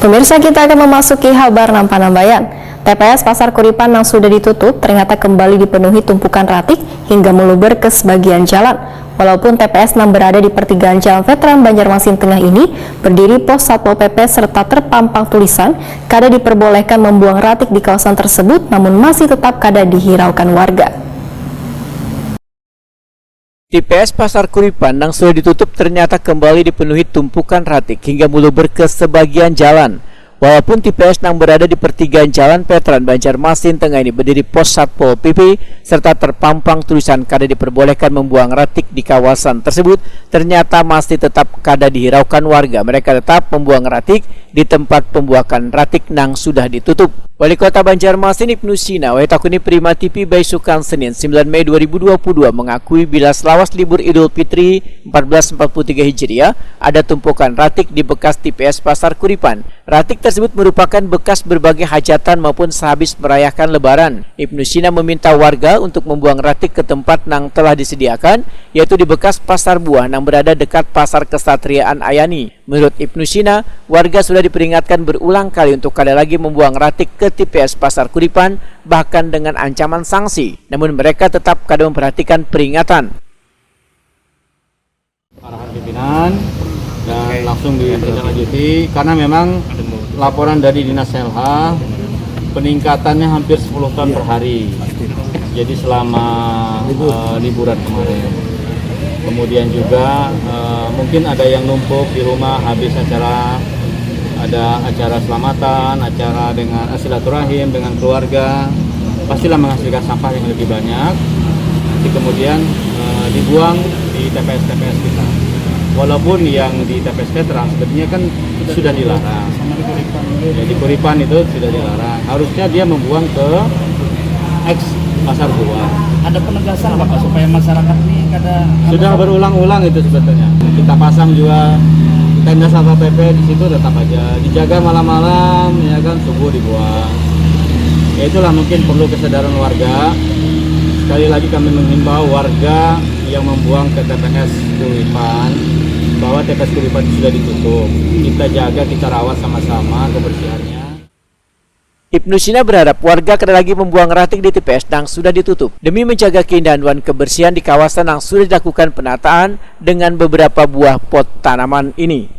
Pemirsa, kita akan memasuki kabar Nampan-Nambayan. TPS Pasar Kuripan yang sudah ditutup ternyata kembali dipenuhi tumpukan ratik hingga meluber ke sebagian jalan. Walaupun TPS yang berada di pertigaan Jalan Veteran Banjarmasin Tengah ini berdiri pos Satpol PP serta terpampang tulisan kada diperbolehkan membuang ratik di kawasan tersebut, namun masih tetap kada dihiraukan warga. TPS Pasar Kuripan yang sudah ditutup ternyata kembali dipenuhi tumpukan ratik hingga meluber ke sebagian jalan. Walaupun TPS yang berada di pertigaan Jalan Veteran Banjarmasin Tengah ini berdiri pos Satpol PP serta terpampang tulisan kada diperbolehkan membuang ratik di kawasan tersebut, ternyata masih tetap kada dihiraukan warga. Mereka tetap membuang ratik di tempat pembuangan ratik yang sudah ditutup. Wali Kota Banjarmasin Ibnu Sina Waitakuni Prima TV Baisukan Senin 9 Mei 2022 mengakui bila selawas libur Idul Fitri 1443 Hijriah ada tumpukan ratik di bekas TPS Pasar Kuripan. Ratik tersebut merupakan bekas berbagai hajatan maupun sehabis merayakan Lebaran. Ibnu Sina meminta warga untuk membuang ratik ke tempat yang telah disediakan, yaitu di bekas pasar buah yang berada dekat Pasar Kesatriaan Ayani. Menurut Ibnu Sina, warga sudah diperingatkan berulang kali untuk kada lagi membuang ratik ke TPS Pasar Kuripan, bahkan dengan ancaman sanksi. Namun mereka tetap kada memperhatikan peringatan. Arahan pimpinan dan langsung ditindaklanjuti karena memang laporan dari Dinas LH peningkatannya hampir 10 ton per hari. Jadi selama liburan kemarin. Kemudian juga mungkin ada yang numpuk di rumah habis ada acara selamatan, acara dengan silaturahim dengan keluarga, pastilah menghasilkan sampah yang lebih banyak. Nanti kemudian dibuang di TPS-TPS kita. Walaupun yang di TPS Veteran sebenarnya kan sudah dilarang. Ya, di Kuripan itu sudah dilarang. Harusnya dia membuang ke ex pasar buah. Ada penegasan Bapak supaya masyarakat ini kada sudah berulang-ulang itu sebetulnya. Kita pasang juga tenda Satpol PP di situ tetap aja dijaga malam-malam, ya kan, subuh dibuang. Ya itulah mungkin perlu kesadaran warga. Sekali lagi kami menghimbau warga yang membuang ke TPS Kuripan bahwa TPS Kuripan sudah ditutup. Kita jaga, kita rawat sama-sama kebersihannya. Ibnu Sina berharap warga kada lagi membuang ratik di TPS yang sudah ditutup demi menjaga keindahan dan kebersihan di kawasan yang sudah dilakukan penataan dengan beberapa buah pot tanaman ini.